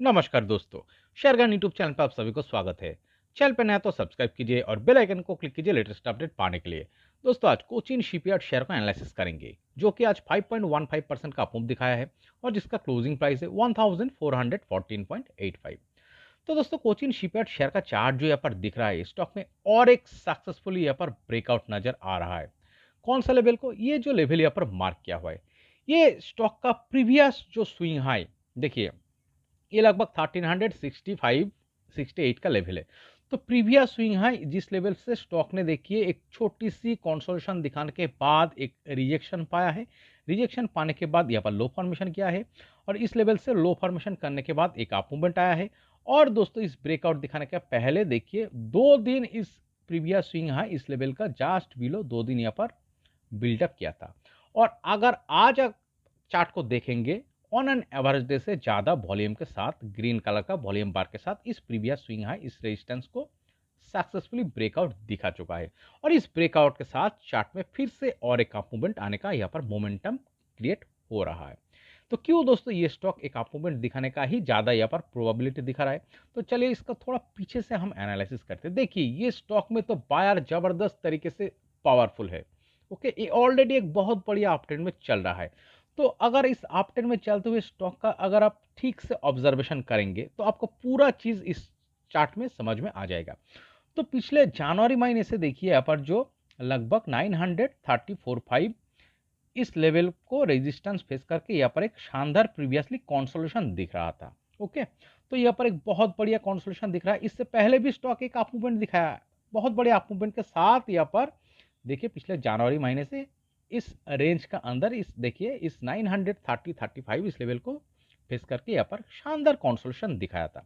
नमस्कार दोस्तों, शेरगन YouTube channel पर आप सभी को स्वागत है। चैनल पर नया तो सब्सक्राइब कीजिए और बेल आइकन को क्लिक कीजिए लेटेस्ट अपडेट पाने के लिए। दोस्तों आज कोचिन शिपयार्ड शेयर का एनालिसिस करेंगे जो कि आज 5.15% का अप दिखाया है और जिसका क्लोजिंग प्राइस है 1414.85। तो दोस्तों कोचिन शिपयार्ड शेयर का चार्ट जो यहाँ पर दिख रहा है स्टॉक में और एक सक्सेसफुली यहाँ पर ब्रेकआउट नजर आ रहा है। कौन सा लेवल को, ये जो लेवल यहाँ पर मार्क किया हुआ है ये स्टॉक का प्रीवियस जो स्विंग हाई देखिए, ये लगभग 1365 68 का लेवल है। तो प्रीवियस स्विंग हाई जिस लेवल से स्टॉक ने देखिए एक छोटी सी कंसोलिडेशन दिखाने के बाद एक रिजेक्शन पाया है। रिजेक्शन पाने के बाद यहाँ पर लो फॉर्मेशन किया है और इस लेवल से लो फॉर्मेशन करने के बाद एक अप मूवमेंट आया है। और दोस्तों इस ब्रेकआउट दिखाने के पहले देखिए 2 दिन इस प्रीवियस स्विंग हाई इस लेवल का जस्ट बिलो 2 दिन यहाँ पर बिल्डअप किया था। और अगर आज चार्ट को देखेंगे ऑन एन एवरेज डे से ज्यादा वॉल्यूम के साथ ग्रीन कलर का वॉल्यूम बार के साथ इस प्रीवियस स्विंग हाई इस रेजिस्टेंस को सक्सेसफुली ब्रेकआउट दिखा चुका है। और इस ब्रेकआउट के साथ चार्ट में फिर से और एक अप मूवमेंट आने का यहाँ पर मोमेंटम क्रिएट हो रहा है। तो क्यों दोस्तों ये स्टॉक एक अप मूवमेंट दिखाने का ही ज्यादा यहाँ पर प्रोबेबिलिटी दिखा रहा है। तो चलिए इसका थोड़ा पीछे से हम एनालिसिस करते हैं। देखिए ये स्टॉक में तो बायर जबरदस्त तरीके से पावरफुल है। ओके, ये ऑलरेडी एक बहुत बढ़िया अप ट्रेंड में चल रहा है। तो अगर इस अप ट्रेंड में चलते हुए स्टॉक का अगर आप ठीक से ऑब्जर्वेशन करेंगे तो आपको पूरा चीज इस चार्ट में समझ में आ जाएगा। तो पिछले जनवरी महीने से देखिए यहाँ पर जो लगभग 934.5 इस लेवल को रेजिस्टेंस फेस करके यहाँ पर एक शानदार प्रीवियसली कंसोलिडेशन दिख रहा था। ओके, तो यहाँ पर एक बहुत बढ़िया कंसोलिडेशन दिख रहा है। इससे पहले भी स्टॉक एक अप मूवमेंट दिखाया है, बहुत बड़े अप मूवमेंट के साथ यहाँ पर देखिए पिछले जनवरी महीने से इस रेंज का अंदर इस देखिए इस 935 इस लेवल को फेस करके यहाँ पर शानदार कंसोलिडेशन दिखाया था।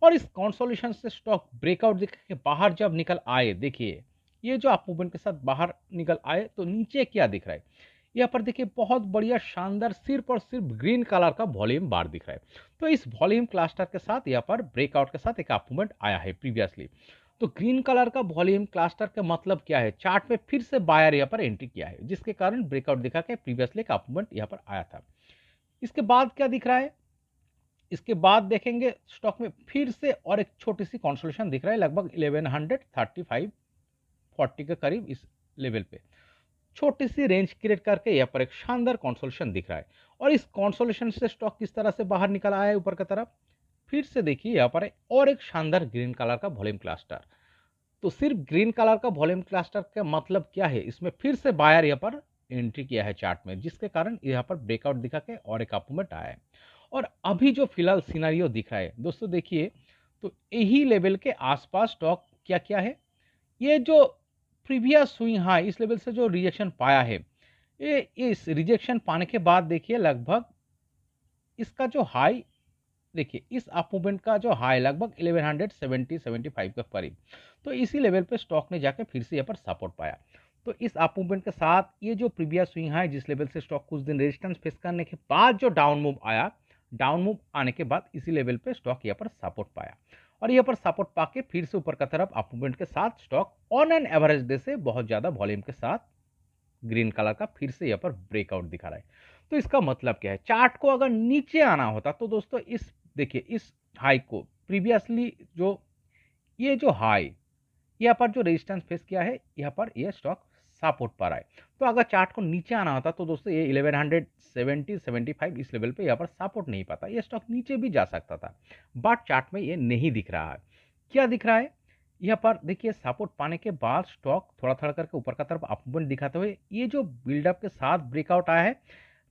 और इस कंसोलिडेशन से स्टॉक ब्रेकआउट दिखा के बाहर जब निकल आए, देखिए ये जो अप मूवमेंट के साथ बाहर निकल आए तो नीचे क्या दिख रहा है, यहाँ पर देखिए बहुत बढ़िया शानदार सिर्फ और सिर्फ ग्रीन कलर का वॉल्यूम बार दिख रहा है। तो इस वॉल्यूम क्लस्टर के साथ यहाँ पर ब्रेकआउट के साथ एक अप मूवमेंट आया है प्रीवियसली। तो ग्रीन कलर का वॉल्यूम क्लस्टर का मतलब क्या है, चार्ट में फिर से बायर यहाँ पर एंट्री किया है जिसके कारण ब्रेकआउट दिखा के प्रीवियसली एक अप मूवमेंट यहाँ पर आया था। इसके बाद क्या दिख रहा है, इसके बाद देखेंगे स्टॉक में फिर से और एक छोटी सी कंसोलिडेशन दिख रहा है लगभग 1135-40 के करीब इस लेवल पे छोटी सी रेंज क्रिएट करके यहाँ पर एक शानदार कंसोलिडेशन दिख रहा है। और इस कंसोलिडेशन से स्टॉक किस तरह से बाहर निकल आया है ऊपर की तरफ, फिर से देखिए यहाँ पर और एक शानदार ग्रीन कलर का वॉल्यूम क्लस्टर। तो सिर्फ ग्रीन कलर का वॉल्यूम क्लस्टर का मतलब क्या है, इसमें फिर से बायर यहाँ पर एंट्री किया है चार्ट में जिसके कारण यहाँ पर ब्रेकआउट दिखा के और एक अप मूवमेंट आया है। और अभी जो फिलहाल सिनेरियो दिख रहा है दोस्तों देखिए, तो यही लेवल के आसपास स्टॉक क्या क्या है, ये जो प्रीवियस स्विंग हाई इस लेवल से जो रिजेक्शन पाया है, ये इस रिजेक्शन पाने के बाद देखिए लगभग इसका जो हाई देखिए इस अप मूवमेंट का जो हाई लगभग 1170-75 के करीब। तो इसी लेवल पे स्टॉक ने जाके फिर से यहाँ पर सपोर्ट पाया। तो इस अप मूवमेंट के साथ ये जो प्रीवियस स्विंग हाई जिस लेवल से स्टॉक कुछ दिन रेजिस्टेंस फेस करने के बाद जो डाउन मूव आया, डाउन मूव आने के बाद इसी लेवल पे स्टॉक यहाँ पर सपोर्ट पाया और यहाँ पर सपोर्ट पाके फिर से ऊपर का तरफ अप मूवमेंट के साथ stock on an average day से बहुत ज्यादा वॉल्यूम के साथ ग्रीन कलर का फिर से यहाँ पर ब्रेकआउट दिखा रहा है। तो इसका मतलब क्या है, चार्ट को अगर नीचे आना होता तो दोस्तों इस देखिए इस हाई को प्रीवियसली जो ये जो हाई यहाँ पर जो रेजिस्टेंस फेस किया है यहाँ पर ये स्टॉक सपोर्ट पर आए। तो अगर चार्ट को नीचे आना होता तो दोस्तों ये 1170-75 इस लेवल पे यहाँ पर सपोर्ट नहीं पाता, ये स्टॉक नीचे भी जा सकता था। बट चार्ट में ये नहीं दिख रहा है। क्या दिख रहा है, यहाँ पर देखिए सपोर्ट पाने के बाद स्टॉक थोड़ा थोड़ा करके ऊपर का तरफ अप मूवमेंट दिखाते हुए ये जो बिल्डअप के साथ ब्रेकआउट आया है।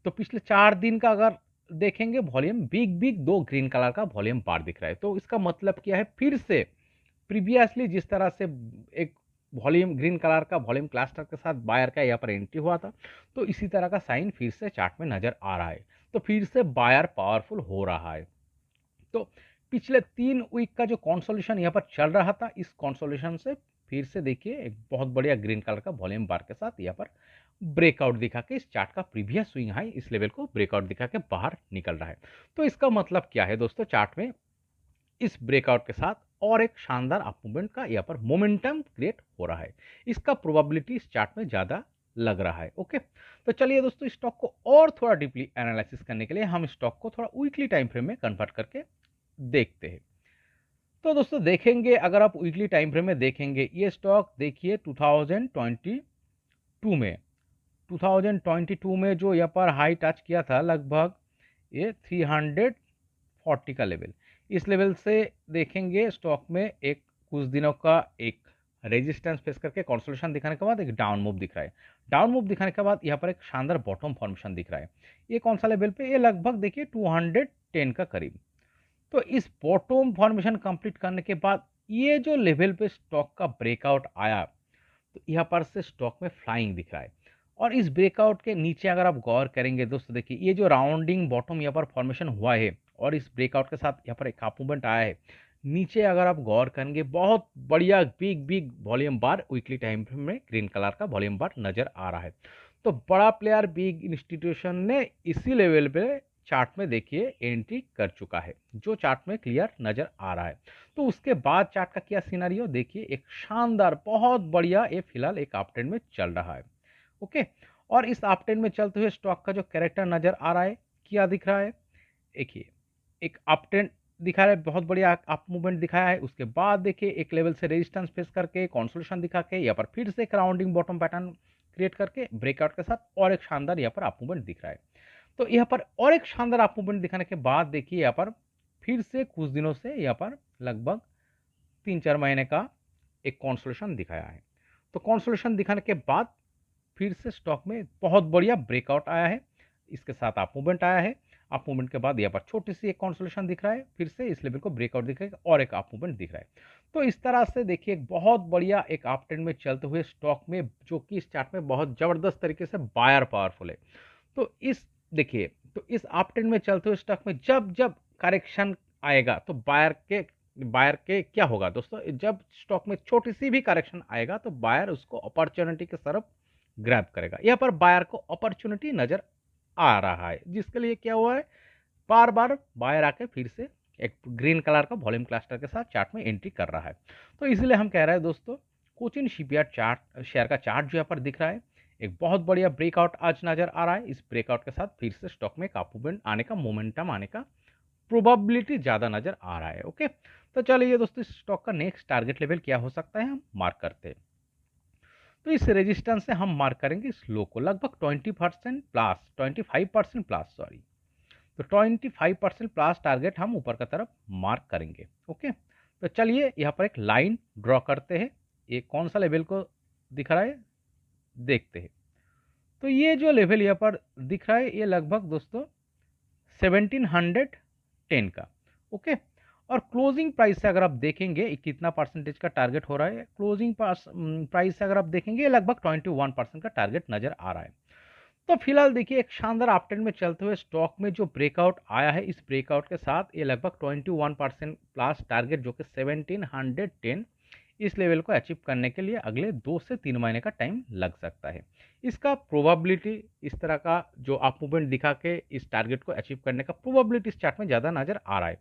तो पिछले 4 दिन का अगर देखेंगे volume big big 2 green colour का वॉल्यूम बार दिख रहा है। तो इसका मतलब क्या है, फिर से प्रीवियसली जिस तरह से एक वॉल्यूम ग्रीन कलर का वॉल्यूम क्लस्टर के साथ बायर का यहाँ पर एंट्री हुआ था, तो इसी तरह का साइन फिर से चार्ट में नजर आ रहा है। तो फिर से बायर पावरफुल हो रहा है। तो पिछले 3 वीक का जो कंसोलिडेशन यहाँ पर चल रहा था, इस कंसोलिडेशन से फिर से देखिए एक बहुत बढ़िया ग्रीन कलर का वॉल्यूम बार के साथ यहाँ पर ब्रेकआउट दिखा के इस चार्ट का प्रीवियस स्विंग हाई इस लेवल को ब्रेकआउट दिखा के बाहर निकल रहा है। तो इसका मतलब क्या है दोस्तों, चार्ट में इस ब्रेकआउट के साथ और एक शानदार अप मूवमेंट का यहाँ पर मोमेंटम क्रिएट हो रहा है। इसका प्रोबेबिलिटी इस चार्ट में ज्यादा लग रहा है। ओके, तो चलिए दोस्तों स्टॉक को और थोड़ा डीपली एनालिसिस करने के लिए हम स्टॉक को थोड़ा वीकली टाइम फ्रेम में कन्वर्ट करके देखते हैं। तो दोस्तों देखेंगे, अगर आप वीकली टाइम फ्रेम में देखेंगे, ये स्टॉक देखिए 2022 में 2022 में जो यहाँ पर हाई टच किया था, लगभग ये 340 का लेवल। इस लेवल से देखेंगे स्टॉक में एक कुछ दिनों का एक रेजिस्टेंस फेस करके कंसोलिडेशन दिखाने के बाद एक डाउन मूव दिख रहा है। डाउन मूव दिखाने के बाद यहाँ पर एक शानदार बॉटम फॉर्मेशन दिख रहा है। ये कौन सा लेवल पे? ये लगभग देखिए 210 का करीब। तो इस बॉटम फॉर्मेशन कंप्लीट करने के बाद ये जो लेवल पे स्टॉक का ब्रेकआउट आया, तो यहाँ पर से स्टॉक में फ्लाइंग दिख रहा है। और इस ब्रेकआउट के नीचे अगर आप गौर करेंगे दोस्तों, देखिए ये जो राउंडिंग बॉटम यहाँ पर फॉर्मेशन हुआ है और इस ब्रेकआउट के साथ यहाँ पर एक अप मूवमेंट आया है, नीचे अगर आप गौर करेंगे बहुत बढ़िया बिग बिग वॉल्यूम बार वीकली टाइम फ्रेम में ग्रीन कलर का वॉल्यूम बार नजर आ रहा है। तो बड़ा प्लेयर बिग इंस्टीट्यूशन ने इसी लेवल पे चार्ट में देखिए एंट्री कर चुका है, जो चार्ट में क्लियर नजर आ रहा है। तो उसके बाद चार्ट का क्या सिनेरियो देखिए, एक शानदार बहुत बढ़िया ये फिलहाल एक अप ट्रेंड में चल रहा है। ओके, और इस अप ट्रेंड में चलते हुए स्टॉक का जो कैरेक्टर नजर आ रहा है, क्या दिख रहा है? देखिए एक अप ट्रेंड दिखा रहा है, बहुत बढ़िया अप मूवमेंट दिखाया है। उसके बाद देखिए एक लेवल से रेजिस्टेंस फेस करके कंसोलिडेशन दिखा के यहाँ पर फिर से एक राउंडिंग बॉटम पैटर्न क्रिएट करके ब्रेकआउट के साथ और एक शानदार यहाँ पर अप मूवमेंट दिख रहा है। तो यहाँ पर और एक शानदार अप मूवमेंट दिखाने के बाद देखिए यहाँ पर फिर से कुछ दिनों से यहाँ पर लगभग 3-4 महीने का एक कंसोलिडेशन दिखाया है। तो कंसोलिडेशन दिखाने के बाद फिर से स्टॉक में बहुत बढ़िया ब्रेकआउट आया है, इसके साथ अप मूवमेंट आया है। अप मूवमेंट के बाद यहाँ पर छोटी सी एक कंसोलिडेशन दिख रहा है, फिर से इस लेवल को ब्रेकआउट दिख रहा है और एक अप मूवमेंट दिख रहा है। तो इस तरह से देखिए एक बहुत बढ़िया एक अप ट्रेंड में चलते हुए स्टॉक में, जो कि इस चार्ट में बहुत जबरदस्त तरीके से बायर पावरफुल है। तो इस देखिए, तो इस अप ट्रेंड में चलते हुए स्टॉक में जब जब करेक्शन आएगा तो बायर के क्या होगा दोस्तों, जब स्टॉक में छोटी सी भी करेक्शन आएगा तो बायर उसको अपॉर्चुनिटी की तरफ ग्रैब करेगा। यहाँ पर बायर को अपॉर्चुनिटी नजर आ रहा है, जिसके लिए क्या हुआ है, बार बार बायर आके फिर से एक ग्रीन कलर का वॉल्यूम क्लस्टर के साथ चार्ट में एंट्री कर रहा है। तो इसलिए हम कह रहे हैं दोस्तों, कोचिन शिपयार्ड चार्ट शेयर का चार्ट जो यहाँ पर दिख रहा है, एक बहुत बढ़िया ब्रेकआउट आज नजर आ रहा है। इस ब्रेकआउट के साथ फिर से स्टॉक में अप मूवमेंट आने का, मोमेंटम आने का प्रोबेबिलिटी ज्यादा नजर आ रहा है। ओके, तो चलिए दोस्तों, इस स्टॉक का नेक्स्ट टारगेट लेवल क्या हो सकता है हम मार्क करते हैं। तो इस रेजिस्टेंस से हम मार्क करेंगे इस लो को लगभग 20% प्लस 25% प्लस सॉरी, तो 25% प्लस टारगेट हम ऊपर की तरफ मार्क करेंगे। ओके, तो चलिए यहाँ पर एक लाइन ड्रॉ करते हैं। ये कौन सा लेवल को दिख रहा है देखते हैं। तो ये जो लेवल यहाँ पर दिख रहा है, ये लगभग दोस्तों 1710 का। ओके, और क्लोजिंग प्राइस से अगर आप देखेंगे कितना परसेंटेज का टारगेट हो रहा है, क्लोजिंग प्राइस से अगर आप देखेंगे लगभग 21% का टारगेट नजर आ रहा है। तो फिलहाल देखिए एक शानदार अपट्रेंड में चलते हुए स्टॉक में जो ब्रेकआउट आया है, इस ब्रेकआउट के साथ ये लगभग 21% प्लस टारगेट जो कि 1710, इस लेवल को अचीव करने के लिए अगले 2 से 3 महीने का टाइम लग सकता है। इसका प्रोबेबिलिटी, इस तरह का जो अप मूवमेंट दिखा के इस टारगेट को अचीव करने का प्रोबेबिलिटी इस चार्ट में ज़्यादा नजर आ रहा है।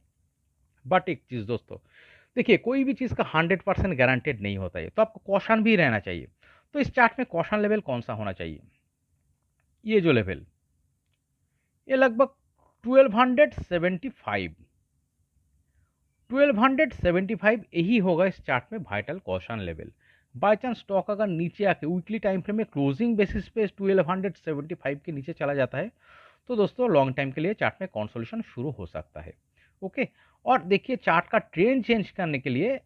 बट एक चीज़ दोस्तों, देखिए कोई भी चीज़ का 100% गारंटेड नहीं होता है, तो आपको कॉशन भी रहना चाहिए। तो इस चार्ट में कॉशन लेवल कौन सा होना चाहिए? ये जो लेवल, ये लगभग 1275 यही होगा इस चार्ट में vital caution level. By chance stock अगर नीचे आके वीकली टाइम फ्रेम में क्लोजिंग बेसिस पे 1275 के नीचे चला जाता है, तो दोस्तों लॉन्ग टाइम के लिए चार्ट में कंसोलिडेशन शुरू हो सकता है। ओके, और देखिए चार्ट का ट्रेंड चेंज करने के लिए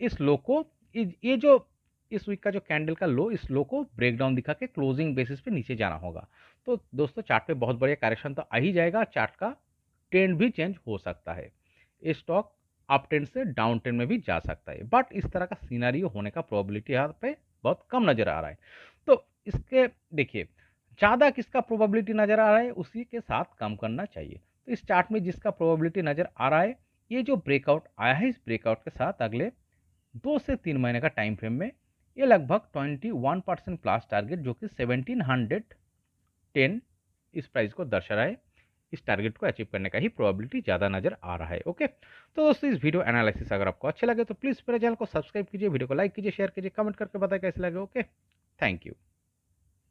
इस लो को, ये जो इस वीक का जो कैंडल का लो, इस लो को ब्रेकडाउन दिखा के क्लोजिंग बेसिस पे नीचे जाना होगा। तो दोस्तों चार्ट पे बहुत बढ़िया करेक्शन तो आ ही जाएगा, चार्ट का ट्रेंड भी चेंज हो सकता है। ये स्टॉक अप ट्रेंड से डाउन ट्रेंड में भी जा सकता है, बट इस तरह का सिनेरियो होने का प्रोबेबिलिटी यहाँ पे बहुत कम नजर आ रहा है। तो इसके देखिए ज़्यादा किसका प्रोबेबिलिटी नजर आ रहा है, उसी के साथ कम करना चाहिए। तो इस चार्ट में जिसका प्रोबेबिलिटी नजर आ रहा है, ये जो ब्रेकआउट आया है, इस ब्रेकआउट के साथ अगले 2 से 3 महीने का टाइम फ्रेम में ये लगभग 21% प्लस टारगेट जो कि 1710 इस प्राइस को दर्शा रहा है, इस टारगेट को अचीव करने का ही प्रोबेबिलिटी ज़्यादा नजर आ रहा है। ओके, तो दोस्तों इस वीडियो एनालिसिस अगर आपको अच्छे लगे तो प्लीज़ मेरे चैनल को सब्सक्राइब कीजिए, वीडियो को लाइक कीजिए, शेयर कीजिए, कमेंट करके बताएं कैसे लगे। Okay, thank you.